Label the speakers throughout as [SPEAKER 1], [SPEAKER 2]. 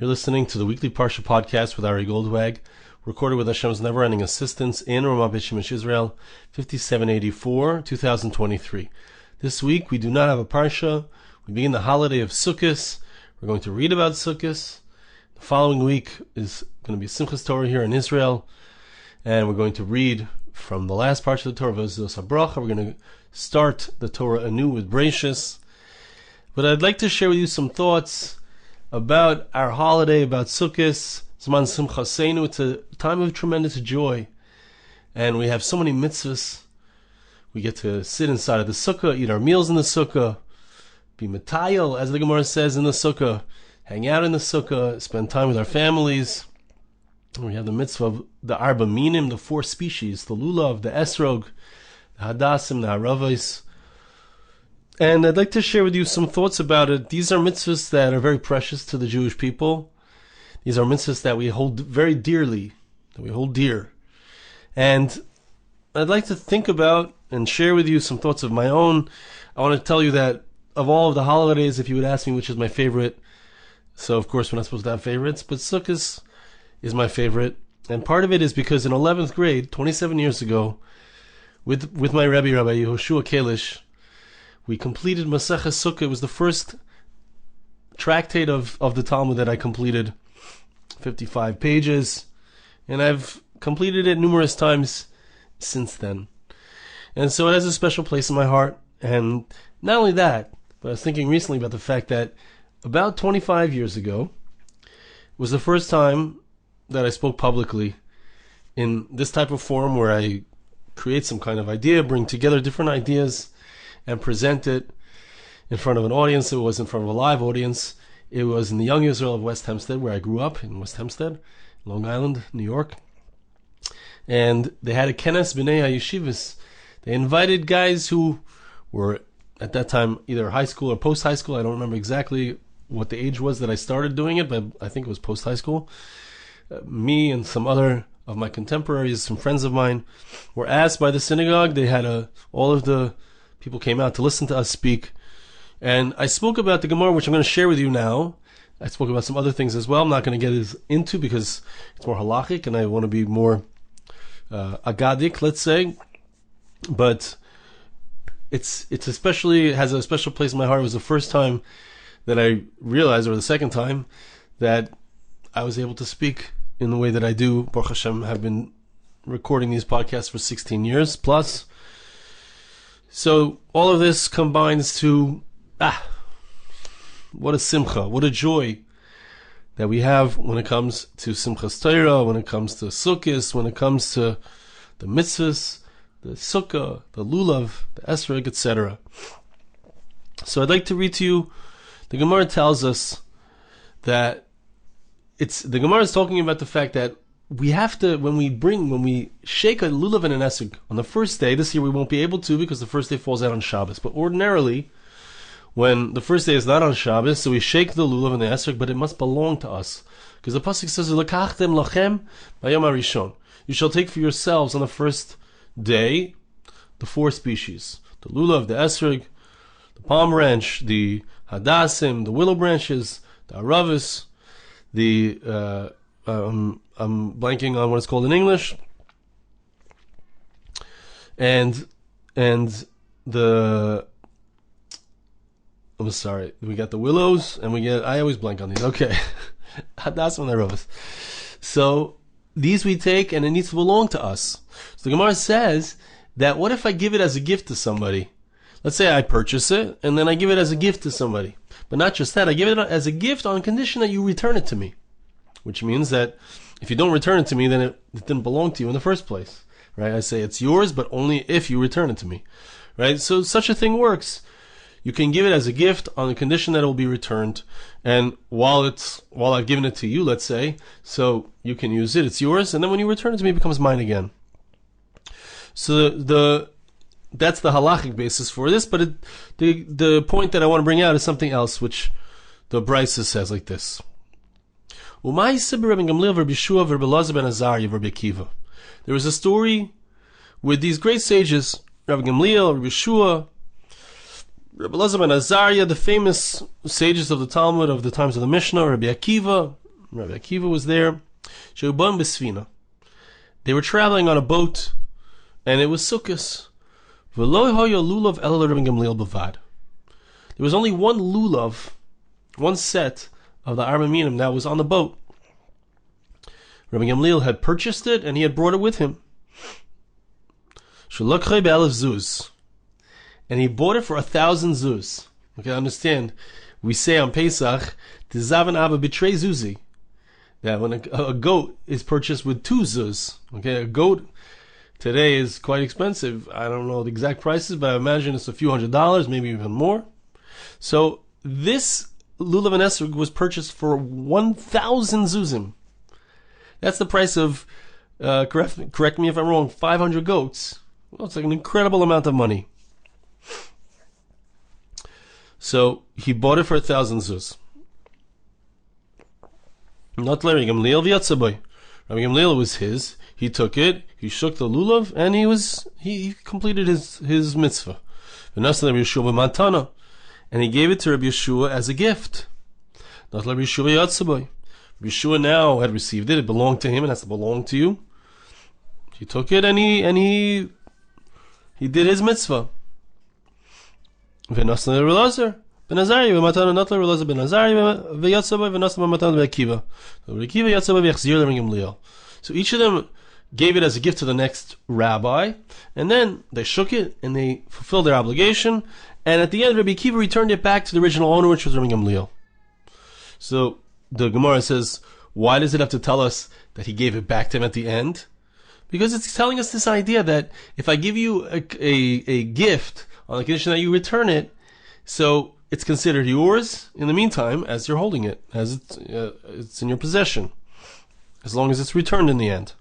[SPEAKER 1] You're listening to the weekly Parsha Podcast with Ari Goldwag, recorded with Hashem's never-ending assistance in Ramat Beit Shemesh, Israel, 5784, 2023. This week we do not have a Parsha. We begin the holiday of Succos. We're going to read about Succos. The following week is going to be Simchas Torah here in Israel, and we're going to read from the last Parsha of the Torah, Mitzvos. We're going to start the Torah anew with Bereshis. But I'd like to share with you some thoughts about our holiday, about Succos. Zman Simchaseinu. It's a time of tremendous joy, and we have so many mitzvos. We get to sit inside of the sukkah, eat our meals in the sukkah, be metayel, as the Gemara says, in the sukkah, hang out in the sukkah, spend time with our families. And we have the mitzvah of the arba minim, the four species, the Lulav, the Esrog, the Hadassim, the Aravos. And I'd like to share with you some thoughts about it. These are mitzvahs that are very precious to the Jewish people. These are mitzvahs that we hold very dearly, that we hold dear. And I'd like to think about and share with you some thoughts of my own. I want to tell you that of all of the holidays, if you would ask me which is my favorite, so of course we're not supposed to have favorites, but Succos is my favorite. And part of it is because in 11th grade, 27 years ago, with my Rabbi Yehoshua Kalish, we completed Maseches Sukkah. It was the first tractate of the Talmud that I completed, 55 pages, and I've completed it numerous times since then. And so it has a special place in my heart. And not only that, but I was thinking recently about the fact that about 25 years ago was the first time that I spoke publicly in this type of forum where I create some kind of idea, bring together different ideas, and present it in front of an audience. It was in front of a live audience. It was in the Young Israel of West Hempstead, where I grew up, in West Hempstead, Long Island, New York. And they had a kenes b'nei hayeshivas. They invited guys who were, at that time, either high school or post-high school. I don't remember exactly what the age was that I started doing it, but I think it was post-high school. Me and some other of my contemporaries, some friends of mine, were asked by the synagogue. They had all of the people came out to listen to us speak. And I spoke about the Gemara, which I'm going to share with you now. I spoke about some other things as well. I'm not going to get into because it's more halachic and I want to be more agadic, let's say. But it has a special place in my heart. It was the first time that I realized, or the second time, that I was able to speak in the way that I do. Baruch Hashem, have been recording these podcasts for 16 years plus. So all of this combines to, what a simcha, what a joy that we have when it comes to Simchas Torah, when it comes to Succos, when it comes to the Mitzvos, the Sukkah, the Lulav, the Esrog, etc. So I'd like to read to you, the Gemara tells us that the Gemara is talking about the fact that we have to, when we shake a Lulav and an Esrog on the first day, this year we won't be able to because the first day falls out on Shabbos. But ordinarily, when the first day is not on Shabbos, so we shake the Lulav and the Esrog, but it must belong to us. Because the Pasuk says, L'kachtem lachem b'yom harishon. You shall take for yourselves on the first day the four species. The Lulav, the Esrog, the palm branch, the Hadassim, the willow branches, the Aravos, I'm blanking on what it's called in English. And I'm sorry, we got the willows, and I always blank on these. Okay. That's one of the So these we take, and it needs to belong to us. So the Gemara says that what if I give it as a gift to somebody? Let's say I purchase it, and then I give it as a gift to somebody. But not just that, I give it as a gift on condition that you return it to me. Which means that if you don't return it to me, then it didn't belong to you in the first place. Right? I say it's yours, but only if you return it to me. Right? So such a thing works. You can give it as a gift on the condition that it will be returned. And while I've given it to you, let's say, so you can use it, it's yours, and then when you return it to me, it becomes mine again. So that's the halachic basis for this, but the point that I want to bring out is something else, which the Brisa says like this. Rabban Gamliel, Rabban Gamliel, there was a story with these great sages, Rabban Gamliel, Rabbi Yeshua, Rabbi Lulav and Azariah, the famous sages of the Talmud of the times of the Mishnah, Rabbi Akiva, Rabbi Akiva was there. Sheubam b'sfina. They were traveling on a boat, and it was Succos. V'lo hoya lulav el Rabban Gamliel b'vad. There was only one lulav, one set of the arba minim that was on the boat. Rabban Gamliel had purchased it, and he had brought it with him. Shalakhay be'elef zuz. And he bought it for 1,000 zuz. Okay, understand, we say on Pesach, Tizav Abba betray zuzi. That when a goat is purchased with 2 zuz, okay, a goat today is quite expensive. I don't know the exact prices, but I imagine it's a few $100s, maybe even more. So this Lulav and Esrog was purchased for 1,000 zuzim. That's the price of, correct me if I'm wrong, 500 goats. Well, it's like an incredible amount of money. So he bought it for 1,000 zuz. Not Rabban Gamliel v'yatzaboy. Rabban Gamliel was his. He took it. He shook the lulav, and he completed his mitzvah. And he gave it to Rabbi Yeshua as a gift. Not Rabbi Yeshua v'yatzaboy. Rabbi Yeshua now had received it. It belonged to him. It has to belong to you. He took it, and he did his mitzvah. V'nasna l'Elazar ben Azariah v'matana not l'Elazar ben Azariah v'yatzaboy v'nasna v'matana v'Akiva. So Akiva yatzaboy v'yachzir Rabban Gamliel. So each of them gave it as a gift to the next rabbi, and then they shook it and they fulfilled their obligation. And at the end, Rabbi Akiva returned it back to the original owner, which was Rabban Gamliel. So the Gemara says, why does it have to tell us that he gave it back to him at the end? Because it's telling us this idea that if I give you a gift on the condition that you return it, so it's considered yours in the meantime as you're holding it, as it's in your possession, as long as it's returned in the end.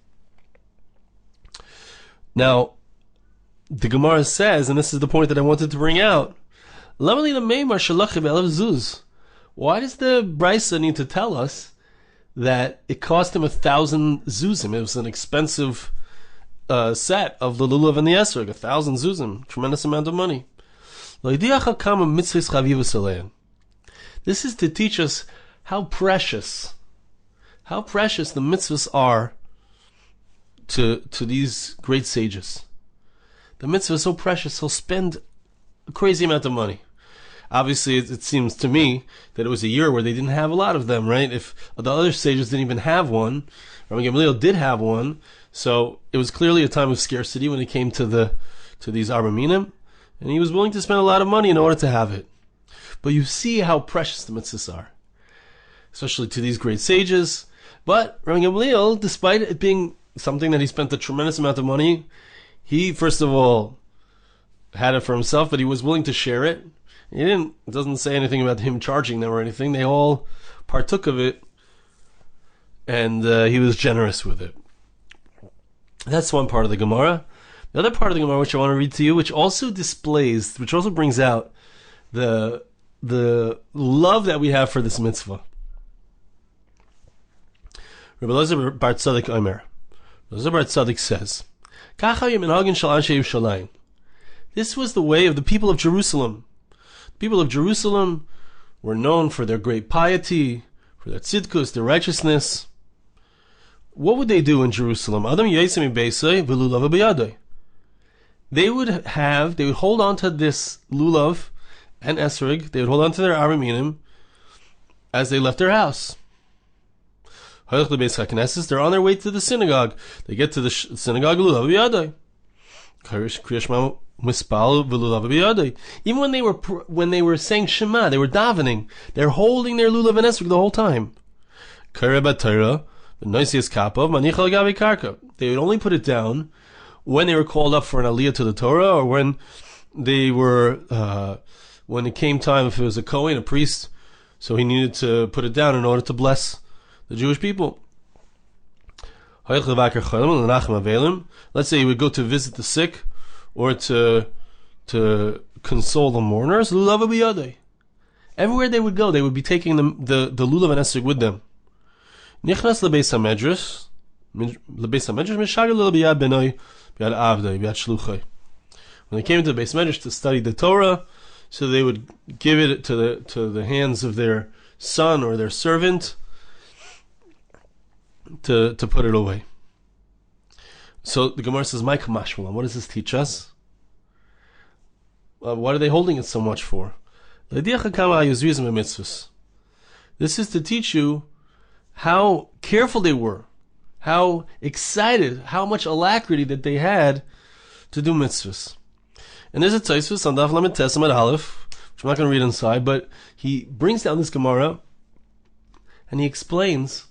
[SPEAKER 1] Now, the Gemara says, and this is the point that I wanted to bring out, why does the Brisa need to tell us that it cost him 1,000 zuzim? It was an expensive set of the Lulav and the Esrog, 1,000 zuzim, tremendous amount of money. This is to teach us how precious the mitzvahs are to these great sages. The mitzvah is so precious, he'll spend a crazy amount of money. Obviously, it seems to me that it was a year where they didn't have a lot of them, right? If the other sages didn't even have one, Rabban Gamliel did have one, so it was clearly a time of scarcity when it came to these arba minim, and he was willing to spend a lot of money in order to have it. But you see how precious the mitzvahs are, especially to these great sages. But Rabban Gamliel, despite it being something that he spent a tremendous amount of money, he first of all had it for himself, but he was willing to share it. It doesn't say anything about him charging them or anything. They all partook of it, and he was generous with it. That's one part of the Gemara. The other part of the Gemara, which I want to read to you, which also brings out the love that we have for this mitzvah. Rabbi Elazar bar Tzadok Omer. Rabbi Elazar bar Tzadok says, this was the way of the people of Jerusalem. The people of Jerusalem were known for their great piety, for their tzidkus, their righteousness. What would they do in Jerusalem? They would hold on to this lulav and esrog. They would hold on to their arba minim as they left their house. They're on their way to the synagogue. They get to the synagogue, lulav b'yadai. Even when they were saying Shema, they were davening. They're holding their lulav and esrog the whole time. They would only put it down when they were called up for an aliyah to the Torah, or when they were when it came time, if it was a Kohen, a priest, so he needed to put it down in order to bless the Jewish people. Let's say he would go to visit the sick, or to console the mourners. Everywhere they would go, they would be taking the lulav and esrog with them. When they came to the Beis Medrash to study the Torah, so they would give it to the hands of their son or their servant, to put it away. So the Gemara says, "My kamashmalan." What does this teach us? What are they holding it so much for? This is to teach you how careful they were, how excited, how much alacrity that they had to do mitzvahs. And there's a Tosfos on Daf Lamed Tes Amud Aleph, which I'm not going to read inside, but he brings down this Gemara and he explains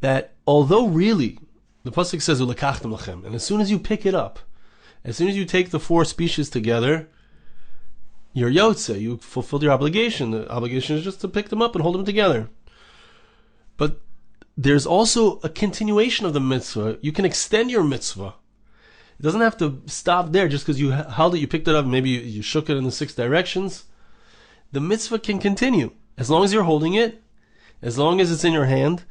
[SPEAKER 1] that although really the pasuk says "Ulekachtem lachem," and as soon as you pick it up, as soon as you take the four species together, you're yotze, you fulfilled your obligation. The obligation is just to pick them up and hold them together. But there's also a continuation of the mitzvah. You can extend your mitzvah. It doesn't have to stop there just because you held it, you picked it up, maybe you shook it in the 6 directions. The mitzvah can continue. As long as you're holding it, as long as it's in your hand,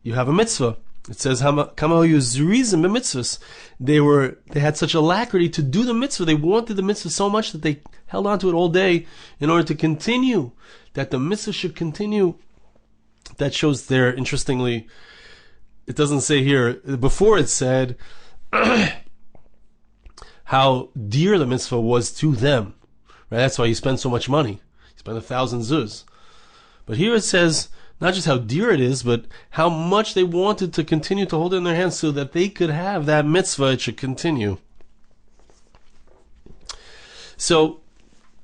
[SPEAKER 1] you have a mitzvah. It says, zuzim mitzvos. They had such alacrity to do the mitzvah. They wanted the mitzvah so much that they held on to it all day in order to continue. That the mitzvah should continue. That shows there, interestingly, it doesn't say here, before it said how dear the mitzvah was to them. Right? That's why he spent so much money. He spent 1,000 zuz. But here it says, not just how dear it is, but how much they wanted to continue to hold it in their hands so that they could have that mitzvah, it should continue. So,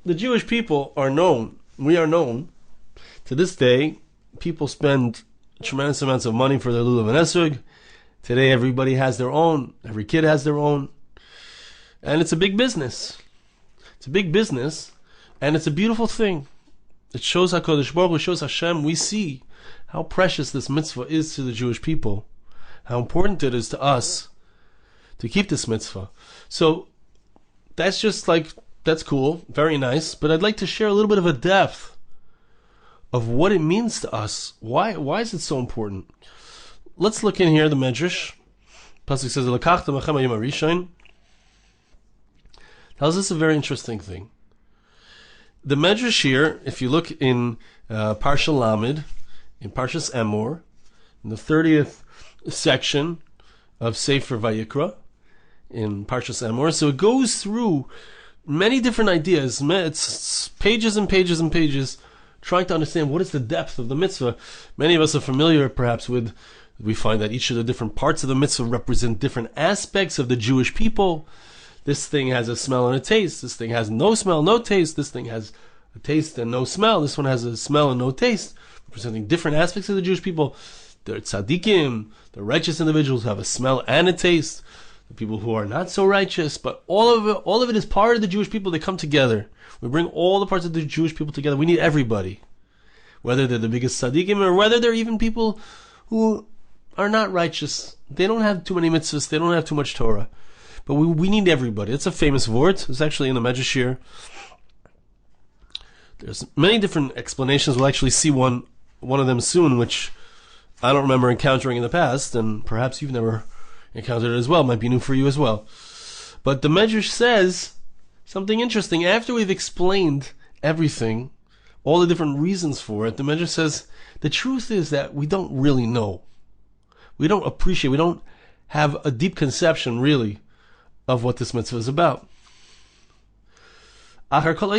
[SPEAKER 1] the Jewish people are known, we are known, to this day, people spend tremendous amounts of money for their Lulav and Esrog. Today everybody has their own, every kid has their own, and it's a big business. It's a big business, and it's a beautiful thing. It shows HaKadosh Baruch Hu, it shows Hashem, we see how precious this mitzvah is to the Jewish people, how important it is to us to keep this mitzvah. So that's just like, that's cool, very nice, but I'd like to share a little bit of a depth of what it means to us. Why is it so important? Let's look in here, the Medrash. Pasuk says, "Lekachtem lachem hayom harishon." Tells us a very interesting thing. The Medrash here, if you look in Parsha Lamed, in Parshas Emor, in the 30th section of Sefer Vayikra, in Parshas Emor, so it goes through many different ideas. It's pages and pages and pages, trying to understand what is the depth of the mitzvah. Many of us are familiar, perhaps, with, we find that each of the different parts of the mitzvah represent different aspects of the Jewish people. This thing has a smell and a taste. This thing has no smell, no taste. This thing has a taste and no smell. This one has a smell and no taste, representing different aspects of the Jewish people. They're tzaddikim, the righteous individuals who have a smell and a taste. The people who are not so righteous, but all of it is part of the Jewish people. They come together. We bring all the parts of the Jewish people together. We need everybody, whether they're the biggest tzaddikim or whether they're even people who are not righteous. They don't have too many mitzvahs. They don't have too much Torah. But we need everybody. It's a famous word. It's actually in the Medrash here. There's many different explanations. We'll actually see one of them soon, which I don't remember encountering in the past, and perhaps you've never encountered it as well. It might be new for you as well. But the Medrash says something interesting. After we've explained everything, all the different reasons for it, the Medrash says the truth is that we don't really know. We don't appreciate, we don't have a deep conception, really, of what this mitzvah is about. After all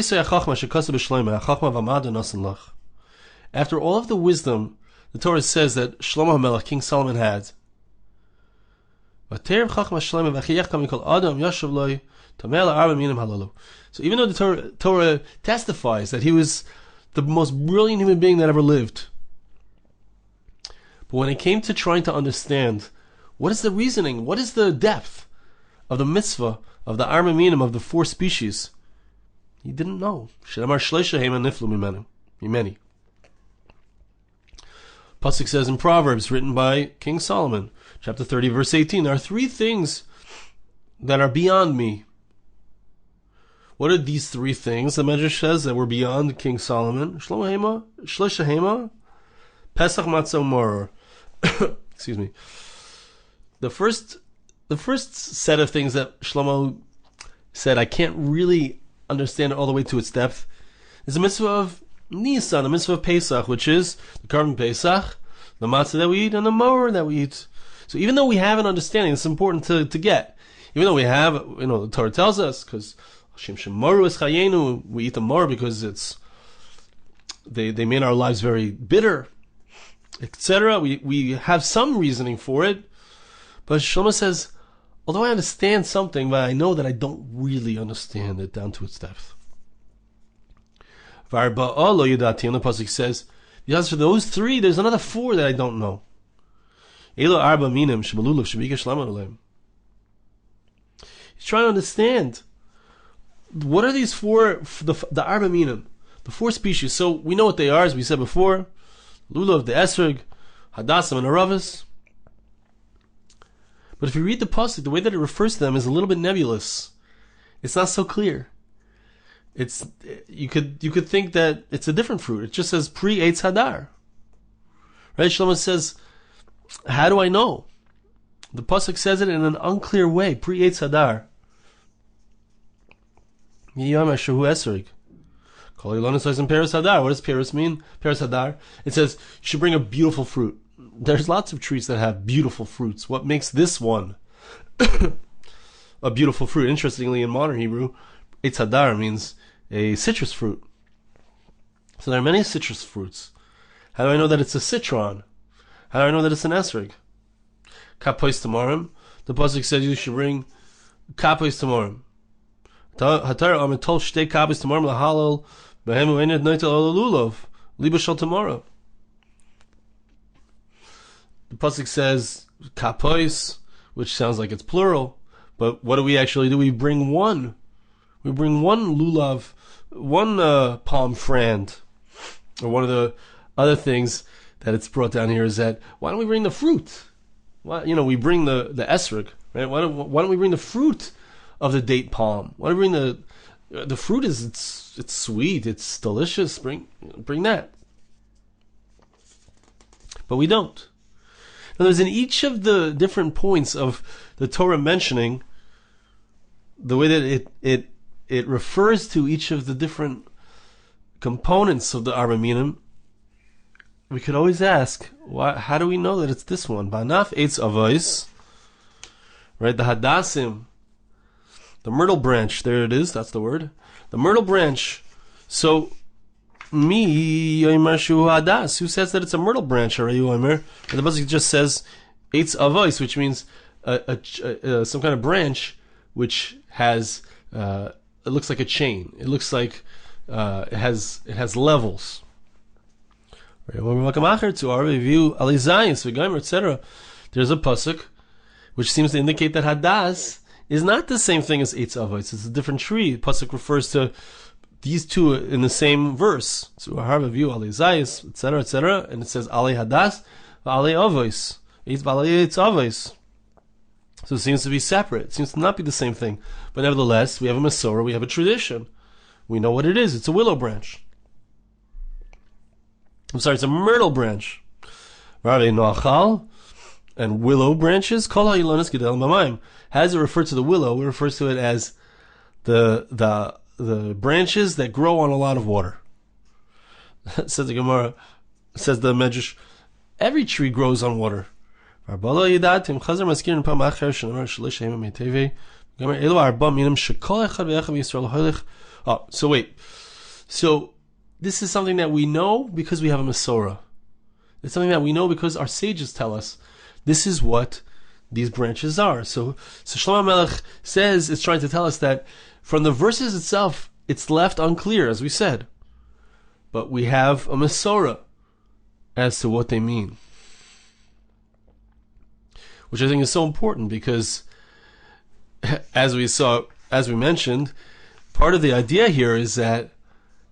[SPEAKER 1] of the wisdom, the Torah says that Shlomo HaMelech, King Solomon, had. So even though the Torah testifies that he was the most brilliant human being that ever lived, but when it came to trying to understand what is the reasoning, what is the depth of the mitzvah, of the arba minim, of the 4 species, he didn't know. Pasuk says in Proverbs, written by King Solomon, chapter 30, verse 18, there are 3 things that are beyond me. What are these 3 things? The Medrash says that were beyond King Solomon. Shlomo Hema, Pesach Matzah Maror. Excuse me. The first set of things that Shlomo said, I can't really understand it all the way to its depth, is the mitzvah of Nisan, the mitzvah of Pesach, which is the carbon Pesach, the matzah that we eat and the maror that we eat. So even though we have an understanding, it's important to get. Even though we have, the Torah tells us, because Hashem shemaru es chayenu, we eat the maror because they made our lives very bitter, etc. We have some reasoning for it, but Shlomo says, although I understand something, but I know that I don't really understand it down to its depth. Arba lo yadati, and the pasuk says, because for those three, there's another four that I don't know. Elo arba minim shebalulav shebikesh lamanulim. He's trying to understand what are these four, the arba minim, the four species. So we know what they are, as we said before: Lulav, the Esrog, Hadassim, and Aravis. But if you read the pasuk, the way that it refers to them is a little bit nebulous. It's not so clear. You could think that it's a different fruit. It just says pre-Eitz Hadar. Right? Shlomo says, how do I know? The pasuk says it in an unclear way. Pre-Eitz Hadar. What does Paris mean? Paris Hadar. It says you should bring a beautiful fruit. There's lots of trees that have beautiful fruits. What makes this one a beautiful fruit? Interestingly, in modern Hebrew, Eitz Hadar means a citrus fruit. So there are many citrus fruits. How do I know that it's a citron? How do I know that it's an esrog? Kapois tamarim. The pasuk says you should bring kapois tamarim. Hatar amitol shtei kapois tamarim lahalal behemu ened noitel olalulav libashal tomorrow. The pasuk says kapois, which sounds like it's plural, but what do we actually do? We bring one. We bring one lulav, one palm frond. Or one of the other things that it's brought down here is that why don't we bring the fruit? Why, we bring the esrog, right? Why don't we bring the fruit of the date palm? Why don't we bring the fruit? It's sweet, it's delicious. Bring that. But we don't. Now, there's in each of the different points of the Torah mentioning the way that it refers to each of the different components of the arba minim. We could always ask, how do we know that it's this one? Banaf eitz avos, right? The hadassim, the myrtle branch. There it is. That's the word. The myrtle branch. So, mi yomer shu hadas. Who says that it's a myrtle branch? Or yomer? And the pasuk just says eitz avos, which means some kind of branch which has. It looks like a chain. It looks like it has levels. When we welcome Acher to our review, Alizayis, V'gaimer, etc., there's a pasuk which seems to indicate that Hadas is not the same thing as Eitz Avos. It's a different tree. The pasuk refers to these two in the same verse. So our review, Alizayis, etc., and it says Ale Hadas, Ale Avos, Eitz Avos. So it seems to be separate. It seems to not be the same thing. But nevertheless, we have a Masorah, we have a tradition. We know what it is. It's a willow branch. It's a myrtle branch. Rabbi Noachal and willow branches. Kol ha'ilonis gedel b'mayim. How does it refer to the willow? It refers to it as the branches that grow on a lot of water. Says the Gemara. Says the Medrash. Every tree grows on water. So wait. So this is something that we know because we have a Masorah. It's something that we know because our sages tell us this is what these branches are. So Shlomo Melech says it's trying to tell us that from the verses itself, it's left unclear, as we said. But we have a Masorah as to what they mean. Which I think is so important because, as we mentioned, part of the idea here is that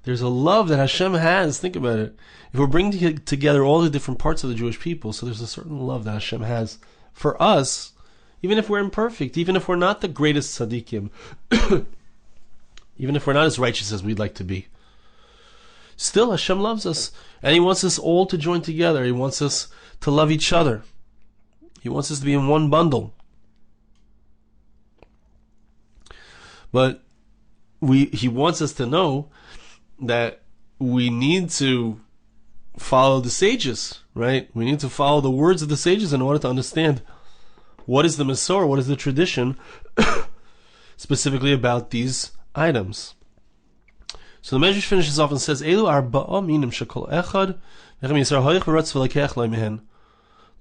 [SPEAKER 1] there's a love that Hashem has. Think about it. If we're bringing together all the different parts of the Jewish people, so there's a certain love that Hashem has for us, even if we're imperfect, even if we're not the greatest tzaddikim, even if we're not as righteous as we'd like to be. Still, Hashem loves us, and He wants us all to join together. He wants us to love each other. He wants us to be in one bundle. But He wants us to know that we need to follow the sages, right? We need to follow the words of the sages in order to understand what is the Masorah, what is the tradition, specifically about these items. So the Medrash finishes off and says, Elu arba minim shekol echad v'chem yisar hoich v'ratz v'lekech loy mehen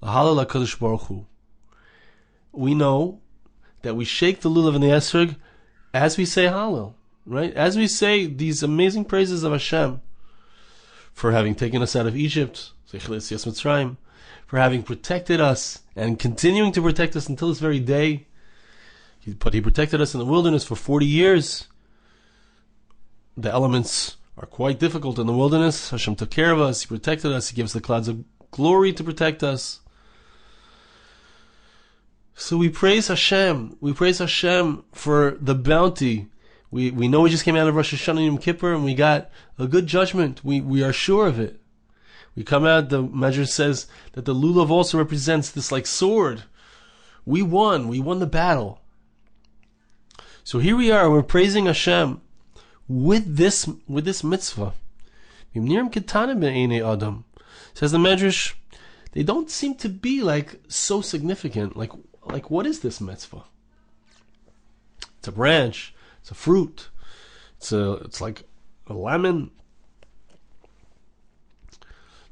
[SPEAKER 1] l'halal HaKadosh Baruch Hu. We know that we shake the Lulav and the Esrog as we say Hallel, right? As we say these amazing praises of Hashem for having taken us out of Egypt, for having protected us and continuing to protect us until this very day. But He protected us in the wilderness for 40 years. The elements are quite difficult in the wilderness. Hashem took care of us. He protected us. He gives the clouds of glory to protect us. So we praise Hashem. We praise Hashem for the bounty. We know we just came out of Rosh Hashanah Yom Kippur and we got a good judgment. We are sure of it. We come out, the Medrash says that the Lulav also represents this like sword. We won the battle. So here we are, we're praising Hashem with this mitzvah. Says the Medrash, they don't seem to be like so significant. Like what is this mitzvah? It's a branch, it's a fruit, it's like a lemon,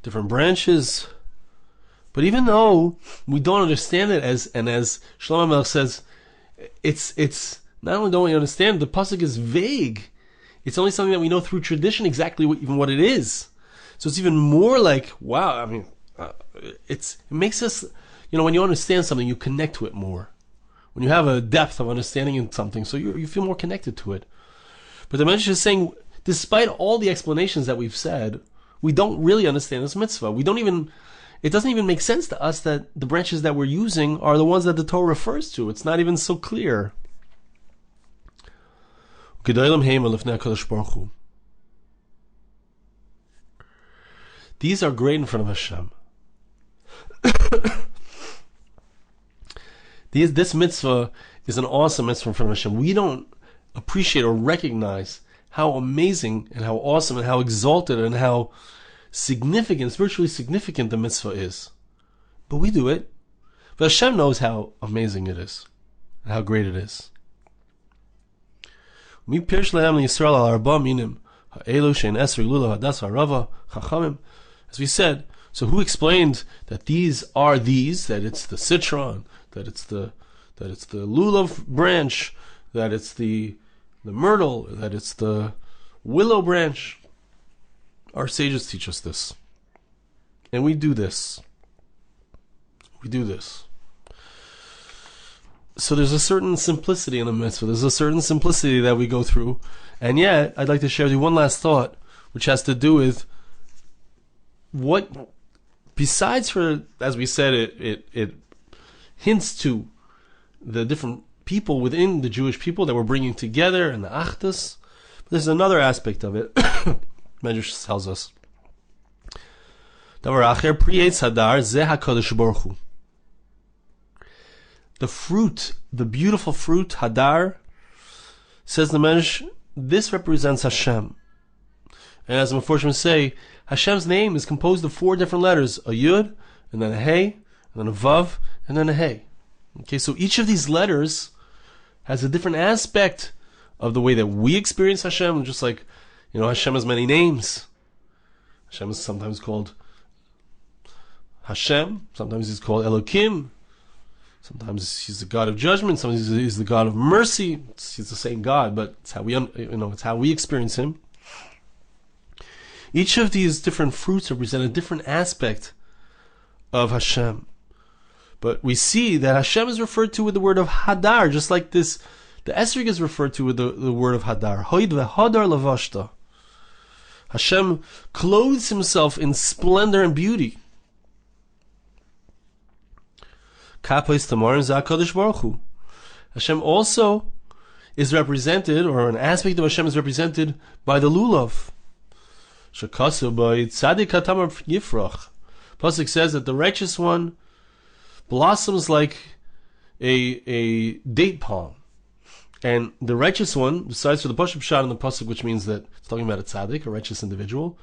[SPEAKER 1] different branches. But even though we don't understand it as Shlomo Melech says, it's not only don't we understand, the pasuk is vague. It's only something that we know through tradition exactly even what it is. So it's even more like, wow, I mean, it makes us, when you understand something, you connect to it more. When you have a depth of understanding in something, so you feel more connected to it. But the Medrash is saying, despite all the explanations that we've said, we don't really understand this mitzvah. It doesn't even make sense to us that the branches that we're using are the ones that the Torah refers to. It's not even so clear. These are great in front of Hashem. This mitzvah is an awesome mitzvah in front of Hashem. We don't appreciate or recognize how amazing and how awesome and how exalted and how significant, spiritually significant the mitzvah is. But we do it. But Hashem knows how amazing it is and how great it is. Arba, minim Esrog, Lulav, arba, as we said, so who explained that these are these, that it's the citron, that it's the lulav branch, that it's the myrtle, that it's the willow branch? Our sages teach us this. And we do this. So there's a certain simplicity in the mitzvah. There's a certain simplicity that we go through. And yet, I'd like to share with you one last thought, which has to do with what, besides for, as we said, it hints to the different people within the Jewish people that we're bringing together and the achdus. But there's another aspect of it. Medrash tells us. The fruit, the beautiful fruit, Hadar, says the Medrash, this represents Hashem. And as the Meforshim say, Hashem's name is composed of 4 different letters, a Yud, and then a Hey, and then a Vav, and then a Hey. Okay, so each of these letters has a different aspect of the way that we experience Hashem, just like, Hashem has many names. Hashem is sometimes called Hashem, sometimes he's called Elokim, sometimes he's the God of judgment, sometimes he's the God of mercy. He's the same God, but it's how it's how we experience him. Each of these different fruits represent a different aspect of Hashem. But we see that Hashem is referred to with the word of Hadar, just like this. The Esrog is referred to with the word of Hadar. Hoid ve'hadar lavashta. Hashem clothes himself in splendor and beauty. Kapos tamarim za'akadosh baruch hu. Hashem also is represented, or an aspect of Hashem is represented by the lulav. Shekasu by tzadik hatamar yifrach. Pasuk says that the righteous one blossoms like a date palm. And the righteous one, besides for the Parsha Podcast and the Pasuk, which means that it's talking about a tzaddik, a righteous individual,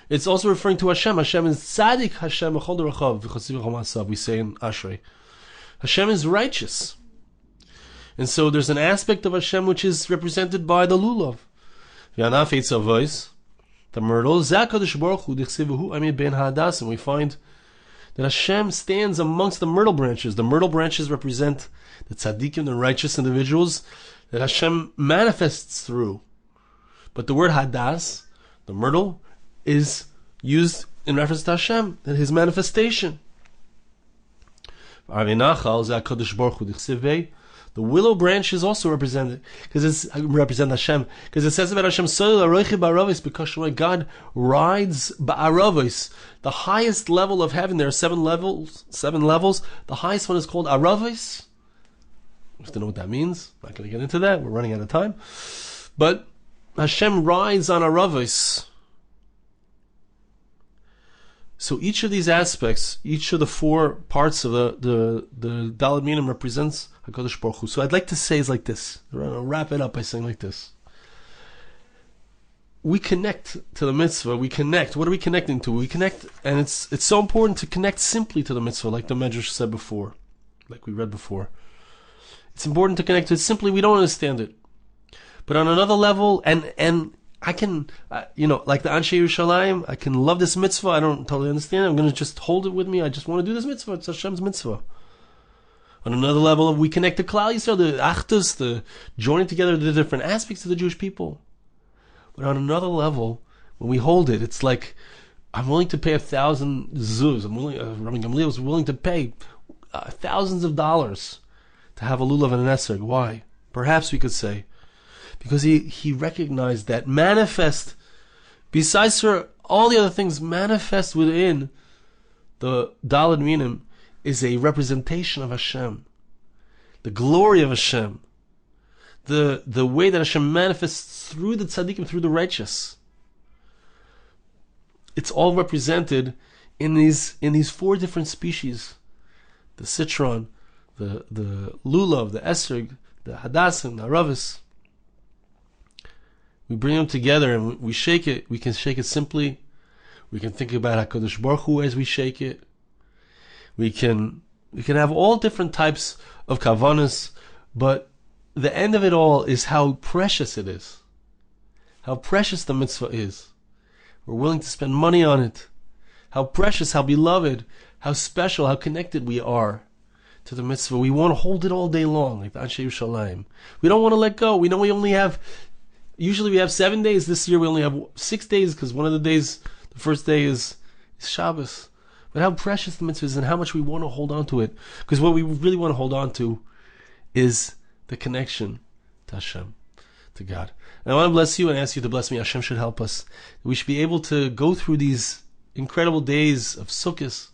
[SPEAKER 1] It's also referring to Hashem. Hashem is Tzadik Hashem Echol Derachav V'chosiv V'chol Ma'asav. We say in Ashrei. Hashem is righteous. And so there's an aspect of Hashem which is represented by the Lulav. V'yanaf Eitz Avos, the myrtle. Zakadosh Baruch Hu Dichsiv Amid Ben Hadas. And we find that Hashem stands amongst the myrtle branches. The myrtle branches represent the tzaddikim, the righteous individuals that Hashem manifests through. But the word Hadas, the myrtle, is used in reference to Hashem and His manifestation. The willow branch is also represented because it represents Hashem. Because it says about Hashem, because God rides ba'aravis, the highest level of heaven. There are seven levels. The highest one is called aravis. You have to know what that means. I'm not going to get into that. We're running out of time. But Hashem rides on aravis. So each of these aspects, each of the four parts of the Daled Minim represents HaKadosh Baruch Hu. So I'd like to say is like this. I'm going to wrap it up by saying like this. We connect to the mitzvah. We connect. What are we connecting to? We connect, and it's so important to connect simply to the mitzvah, like the Medrash said before, like we read before. It's important to connect to it simply. We don't understand it. But on another level, and I can, like the Anshe Yerushalayim, I can love this mitzvah. I don't totally understand it. I'm going to just hold it with me. I just want to do this mitzvah. It's Hashem's mitzvah. On another level, we connect to Klal Yisrael, the Achdus, the joining together the different aspects of the Jewish people. But on another level, when we hold it, it's like, I'm willing to pay 1,000 zuz. Rabban Gamliel was willing to pay thousands of dollars to have a Lulav and an Esrog. Why? Perhaps we could say, because he recognized that manifest, besides for all the other things, manifest within the Daled Minim is a representation of Hashem, the glory of Hashem, the way that Hashem manifests through the tzaddikim, through the righteous. It's all represented in these four different species: the citron, the lulav, the esrog, the hadassim, the aravis. We bring them together and we shake it. We can shake it simply. We can think about HaKadosh Baruch Hu as we shake it. We can have all different types of kavanas, but the end of it all is how precious it is. How precious the mitzvah is. We're willing to spend money on it. How precious, how beloved, how special, how connected we are to the mitzvah. We want to hold it all day long, like the Anshe Yerushalayim. We don't want to let go. We know we only have, usually we have 7 days. This year we only have 6 days because one of the days, the first day is Shabbos. But how precious the mitzvah is and how much we want to hold on to it. Because what we really want to hold on to is the connection to Hashem, to God. And I want to bless you and ask you to bless me. Hashem should help us. We should be able to go through these incredible days of Succos,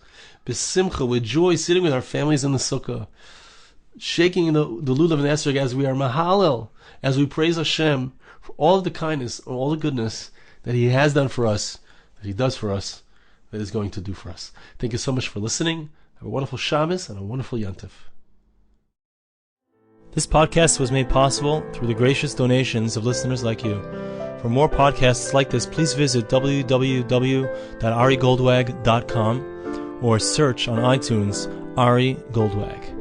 [SPEAKER 1] b'simcha, with joy, sitting with our families in the sukkah, shaking the Lulav and Esrog as we are mahalel, as we praise Hashem for all of the kindness and all the goodness that He has done for us, that He does for us, that He's going to do for us. Thank you so much for listening. Have a wonderful Shabbos and a wonderful Yantif.
[SPEAKER 2] This podcast was made possible through the gracious donations of listeners like you. For more podcasts like this, please visit www.arigoldwag.com or search on iTunes Ari Goldwag.